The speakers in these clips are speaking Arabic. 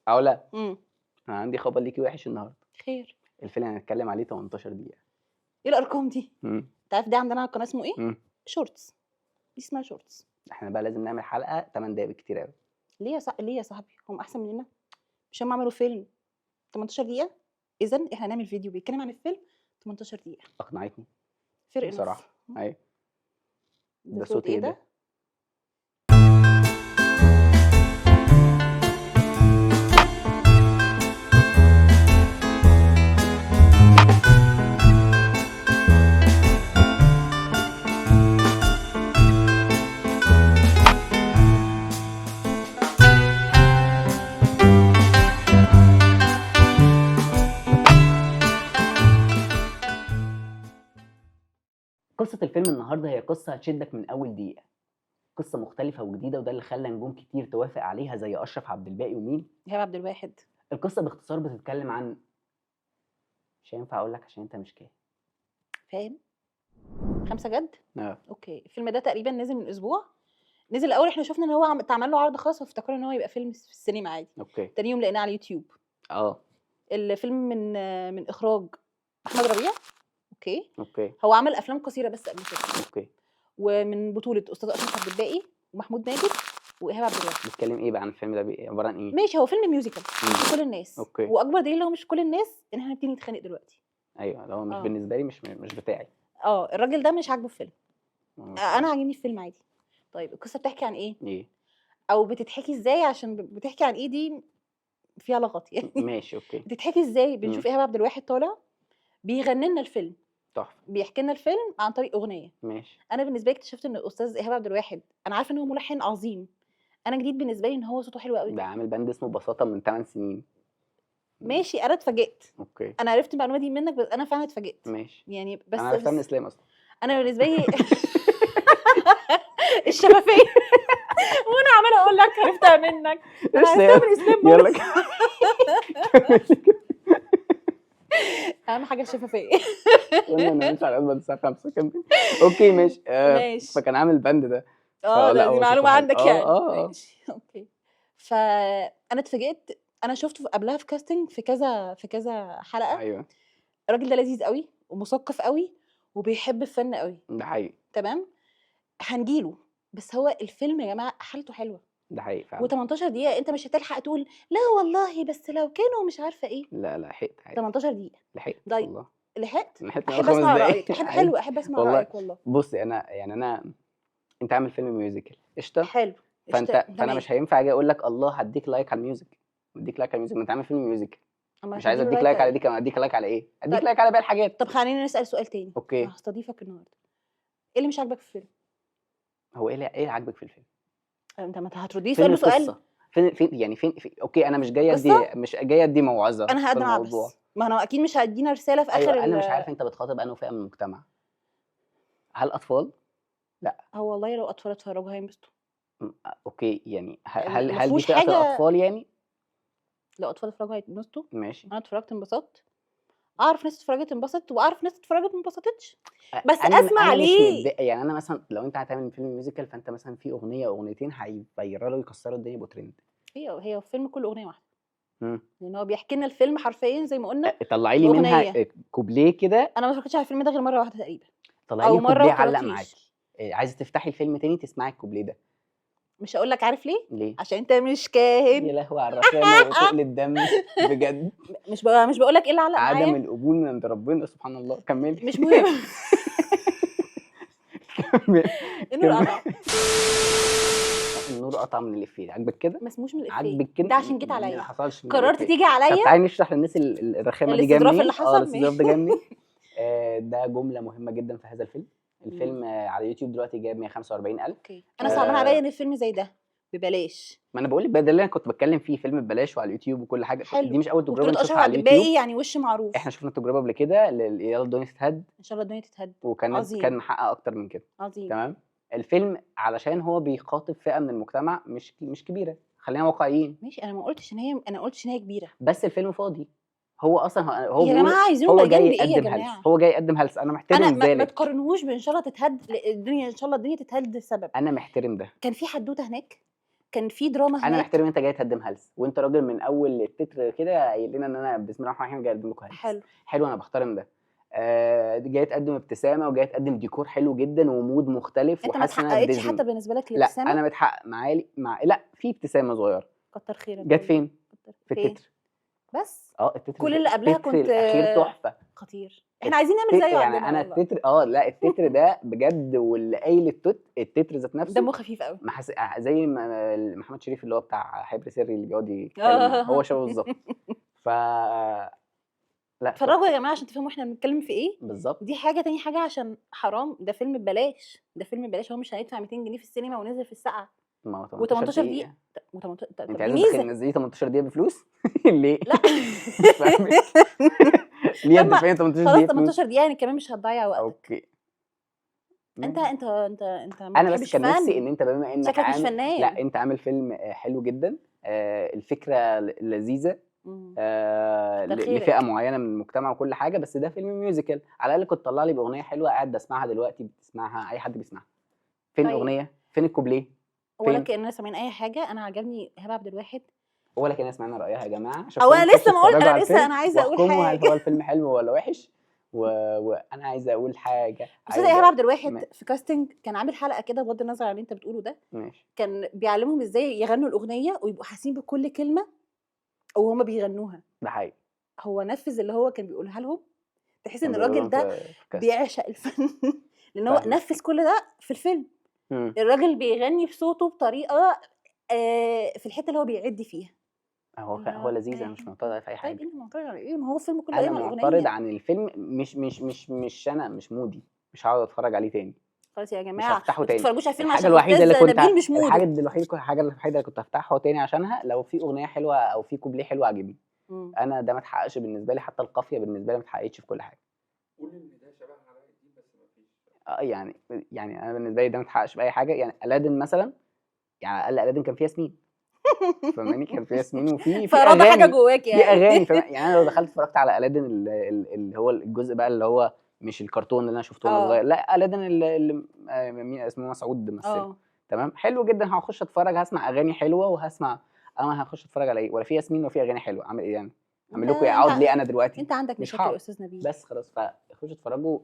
علا، امم انا عندي خبر ليكي وحش النهارده. خير. الفيلم اللي هنتكلم عليه 18 دقيقة. ايه الارقام دي؟ امم انت عارف ده عندنا على القناه اسمه ايه؟ امم شورتس. دي اسمها شورتس. احنا بقى لازم نعمل حلقة 8 دقايق بالكتير قوي. ليه يا صاحبي هم احسن مننا؟ مش هم عملوا فيلم 18 دقيقه؟ اذا احنا هنعمل فيديو بيتكلم عن الفيلم 18 دقيقه. اقنعتني فرق بصراحة. نص. ايوه. ده ده صوت صوت ايه ايه ده؟ ده؟ قصة الفيلم النهارده هي قصة هتشدك من أول دقيقة. قصة مختلفة وجديدة، وده اللي خلى نجوم كتير توافق عليها زي أشرف عبد الباقي ومين. ايهاب عبد الواحد. القصة باختصار بتتكلم عن، مش هينفع أقول لك عشان أنت مش كاهن. فاهم؟ 5 جد. اه اوكي، الفيلم ده تقريبا نزل من اسبوع. نزل الاول احنا شفنا ان هو اتعمل له عرض خاص فافتكرنا ان هو يبقى فيلم في السينما عادي. اوكي. تاني يوم لقيناه على اليوتيوب. اه الفيلم من اخراج احمد ربيع. اوكي. اوكي هو عمل افلام قصيره بس قبل كده. اوكي. ومن بطوله استاذ اشرف عبد الباقي ومحمود ماجد وايهاب عبد الواحد. بيتكلم ايه بقى عن الفيلم ده؟ عبارة عن ايه؟ ماشي، هو فيلم ميوزيكال مش كل الناس. اوكي. واكبر دليل ان هو مش كل الناس ان احنا نبتدي نتخانق دلوقتي. ايوه، لو مش آه. بالنسبة لي مش بتاعي. الراجل ده مش عاجبه الفيلم. مش انا عاجبني الفيلم عادي. طيب القصه بتحكي عن ايه ايه. او بتتحكي ازاي؟ عشان بتحكي عن ايه دي فيها لغط يعني. ماشي اوكي. بتتحكي ازاي؟ بنشوف ايهاب عبد الواحد طالع بيغني لنا الفيلم، تحفة. بيحكي لنا الفيلم عن طريق اغنيه. ماشي. انا بالنسبه لي اكتشفت ان الاستاذ ايهاب عبد الواحد، انا عارفه ان هو ملحن عظيم. انا جديد بالنسبه لي ان هو صوته حلو قوي. ده عامل باند اسمه بساطة من 8 سنين. ماشي، انا اتفاجئت. اوكي انا عرفت المعلومه دي منك بس انا فعلا اتفاجئت. ماشي. يعني بس انا عرفتها من اسلام اصلا. انا بالنسبه لي الشفافيه. وانا عماله اقول لك عرفتها منك. انا عرفتها من اسلام يلا اهم حاجه الشفافيه. قلنا انا مش على قد الساعة 5 كمل. اوكي ماشي. ماشي. فكان عامل الباند ده. ده دي معلومه عندك يعني. اه ماشي اوكي. فانا اتفاجئت. انا شفته قبلها في كاستنج في كذا حلقه. ايوه الراجل ده لذيذ قوي ومثقف قوي وبيحب الفن قوي. ده حقيقي. تمام. هنجيله. بس هو الفيلم يا جماعه حالته حلوه. ده حقيقي فعلا. و18 دقيقه انت مش هتلحق تقول لا والله بس لو كانوا مش عارفه ايه. لا لحقت عادي. 18 دقيقه لحقت طيب. والله. لحقت. لحقت احب 5 اسمع دقايق رايك. احب عادي. احب اسمع والله. رايك والله. بصي انا انت عامل فيلم ميوزيكال قشطه. حلو. فانا مش هينفع اجي اقول لك الله هديك لايك على الميوزك. اديك لايك على الميوزك، ما انت عامل فيلم ميوزيكال. مش عايز اديك لايك على دي كمان، اديك لايك على ايه؟ اديك طيب. لايك على باقي الحاجات. طب خلينا نسال سؤال تاني. اوكي. هستضيفك النهارده. ايه اللي مش عاجبك في الفيلم؟ هو ايه اللي عاجبك في الفيلم؟ انت ما هترديه فين سؤال القصه؟ فين يعني فين اوكي انا مش جايه ادي موعظه انا في هقدم الموضوع. عبس. ما انا اكيد مش هدينا رساله في اخر. ايوه انا مش عارف انت بتخاطب انهي فئه من المجتمع. هل اطفال؟ لا. هو والله لو اطفال اتفرجوا هينبسطوا. اوكي يعني ما هل دي فيهوش فئه حاجة. الاطفال يعني؟ لو اطفال اتفرجوا هينبسطوا. ماشي. انا اتفرجت انبسطت. اعرف ناس اتفرجت انبسطت واعرف ناس اتفرجت ما انبسطتش. بس انا اسمع مش ليه. متضايق يعني. انا مثلا لو انت هتعمل فيلم ميوزيكال فانت مثلا في اغنيه او اغنيتين هيفيرلوا يكسروا الدنيا يبقوا ترند. هي الفيلم كله اغنيه واحده. امم لان هو بيحكي لنا الفيلم حرفيا زي ما قلنا. طلعي لي منها كوبليه كده. انا ما اتفرجتش على الفيلم ده غير مره واحده تقريبا. طلعي او لي مره كوبليه علق وطرطيش. معاكي. عايزه تفتحي الفيلم تاني تسمعي الكوبليه ده. مش هقول لك عارف ليه؟ ليه؟ عشان انت مش كاهن. يا لهوي على الرخامه وتقل الدم بجد. مش بقول لك ايه اللي علق معايا. عدم القبول من عند ربنا سبحان الله. كملي. مش مهم. كملي. النور قطع. النور قطع من الافيه. عاجبك كده؟ ما اسموش من الافيه. عاجبك كده؟ ده عشان جيت ما عليا. حصلش. قررت تيجي عليا. طب تعالي نشرح للناس الرخامه دي جايه منين. الاستظراف اللي حصل. الاستظراف ده جاي منين؟ ده جمله مهمه جدا في هذا الفيلم. الفيلم على يوتيوب دلوقتي جايب 145,000. اوكي. انا صعبان عليا ان الفيلم زي ده ببلاش. ما انا بقول لك ده اللي انا كنت بتكلم فيه، فيلم ببلاش وعلى اليوتيوب وكل حاجه. حلو. دي مش اول تجربه وبطولة نشوفها على أشرف اليوتيوب. عبد يعني وش معروف. احنا شفنا التجربه قبل كده يلا الدنيا تتهد. ان شاء الله الدنيا تتهد. كان محقق اكتر من كده. عظيم. تمام. الفيلم علشان هو بيخاطب فئه من المجتمع مش كبيره. خلينا واقعيين. ماشي. انا قلتش ان هي كبيره. بس الفيلم فاضي. هو اصلا هو يا جماعه عايزين هو مليان جاي بايه يا يقدم جماعه؟ هلس. هو جاي يقدم هلس. انا محترم انا ما ذلك. تقارنهوش بان شاء الله تتهد الدنيا. ان شاء الله الدنيا تتهد سبب. انا محترم ده. كان في حدوته هناك كان في دراما انا هناك. محترم انت جاي تقدم هلس، وانت راجل من اول التتر كده قايل لنا ان انا بسم الله الرحمن الرحيم جاي اقدم لكم هلس. حلو. حلو، انا بحترم ده. جاي تقدم ابتسامه، وجاي تقدم ديكور حلو جدا ومود مختلف، انت ما وحاسس ان انا في اتحققتش حتى ديزني. بالنسبه لك لا الابتسامه؟ انا متحقق لا في ابتسامه صغيره. كتر خيرك جت والله. فين؟ في فين؟ التتر. بس التتر كل اللي قبلها التتر كنت الاخير تحفه. خطير. احنا عايزين نعمل زيه يعني عندنا انا والله. التتر لا التتر ده بجد، واللي قايل التتر ذات نفسه دمه خفيف قوي. زي محمد شريف اللي هو بتاع حبر سري اللي بيقعد يتكلم معاه، هو شبه بالظبط. ف لا اتفرجوا يا جماعه عشان تفهموا احنا بنتكلم في ايه. بالظبط. دي حاجه، تاني حاجه عشان حرام، ده فيلم ببلاش، ده فيلم ببلاش، هو مش هيدفع 200 جنيه في السينما ونزل في الساعه ما هو 18 و18 دقيقه دقيقة. و18. انت دي عايزه ميزه. تنزلي 18 دقيقة بفلوس؟ ليه؟ لا مش فاهمك. ليه لما هتدفعي 18 خلاص دقيقة فلوس؟ 18 دقيقه يعني كمان مش هتضيع وقتك. اوكي. انت ما انا بس بتحبش كان نفسي فن، ان انت بما انك شكلك مش عامل فنان. انت عامل فيلم حلو جدا، الفكرة لذيذة، مم. كتر لفئة خيرك. معينة من المجتمع وكل حاجة، بس ده فيلم ميوزيكال، على الأقل كنت طلع لي بأغنية حلوة قاعد بسمعها دلوقتي، بتسمعها أي حد بيسمعها. فين طيب الأغنية؟ فين الكوبليه؟ ولا فين؟ كأننا سامعين اي حاجه. انا عجبني إيهاب عبد الواحد. ولا كان سمعنا رأيها يا جماعة، او شكرا، انا خشوا لسه ما اقول، اتفرجوا على انا لسه الفيلم انا عايزه اقول واحكموا هل حاجه. هو الفيلم حلو ولا وحش. وأنا عايزة أقول حاجة، استاذ ايهاب عبد الواحد م... في كاستنج كان عامل حلقه كده، بغض النظر عن اللي انت بتقوله ده، ماشي. كان بيعلمهم ازاي يغنوا الاغنيه ويبقوا حاسين بكل كلمه وهما بيغنوها. ده حقيقي. هو نفذ اللي هو كان بيقولها لهم. تحس ان كان بيقولوا الراجل لهم ده في كاست. بيعشق الفن لان هو فاهمك. نفذ كل ده في الفيلم. مم. الراجل بيغني بصوته بطريقه في الحته اللي هو بيعد فيها. هو لذيذ، أنا مش معترض في أي طيب حاجة. انت معترض على ايه؟ ما هو الفيلم كله أنا قايم على معترض الاغنيه. عن الفيلم، مش أنا مش مودي، مش هقعد أتفرج عليه تاني. خلاص يا مش جماعه هفتحه ما تاني. تتفرجوش على الفيلم عشان استاذ نبيل مش موده. الحاجه الوحيده اللي كنت هفتحه تاني عشانها لو في اغنيه حلوه او في كوبليه حلو عجبني. انا ده ما اتحققش بالنسبه لي، حتى القافيه بالنسبه لي ما اتحققتش في كل حاجه. قول ان ده شبه حلقه دي بس ما فيش. يعني انا بالنسبه لي ده ما اتحققش باي حاجه. يعني الادن مثلا، يعني على الاقل الادن كان فيه ياسمين، فاهماني؟ كان فيه ياسمين وفي فرضى حاجه اغاني، جواك في يعني. اغاني يعني انا لو دخلت اتفرجت على الادن اللي هو الجزء بقى اللي هو مش الكرتون اللي انا شفته وانا صغير، لا الادن اللي مين اسمه، مسعود مثله، تمام، حلو جدا، هخش اتفرج، هسمع اغاني حلوه وهسمع. انا هخش اتفرج على ايه؟ ولا في ياسمين ولا في اغاني حلوه؟ اعمل ايه يعني؟ اعمل لكم ايه؟ اقعد ليه انا دلوقتي؟ انت عندك مش مشاكل يا هقعد. استاذ نبيل. بس خلاص، فخشوا اتفرجوا،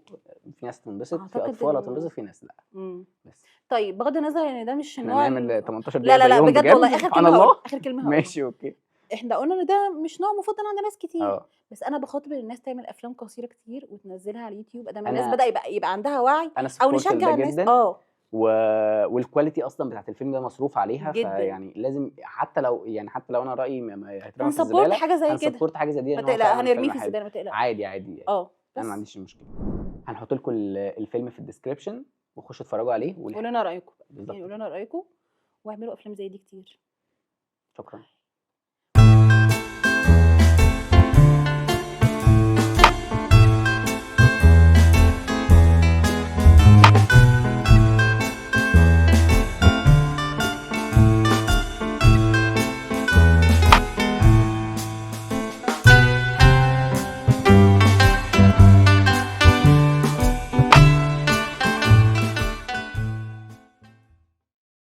في ناس تنبسط، في اعتقد اطفال هتنبسط، في ناس لا. بس طيب بغض النظر ان ده مش احنا نوع نعمل 18 لا دقيقه لا لا زيهم بجد والله، اخر سبحان كلمه هقولها، الله. اخر كلمه هقولها. ماشي اوكي. احنا قلنا ان ده مش نوع مفضل عند ناس كتير. اه بس انا بخاطب الناس تعمل افلام قصيره كتير وتنزلها على اليوتيوب، ادام الناس انا بدا يبقى عندها وعي، انا او سبورت ده نشجع الناس. جدا. والكواليتي اصلا بتاعت الفيلم ده مصروف عليها، جدا. فيعني لازم، حتى لو انا رايي هيترمى في هنسبورت الزباله، حاجه زي كده، هنسبورت حاجه زي دي، ما ان هو تقلق فعلا هنرميه فيلم في حلو. الزباله، ما تقلقش. عادي انا ما بس عنديش مشكله. هنحط لكم الفيلم في الديسكربشن، وخشوا اتفرجوا عليه قولوا لنا رايكم، بالظبط يعني قولوا لنا رايكم، واعملوا افلام زي دي كتير. شكرا.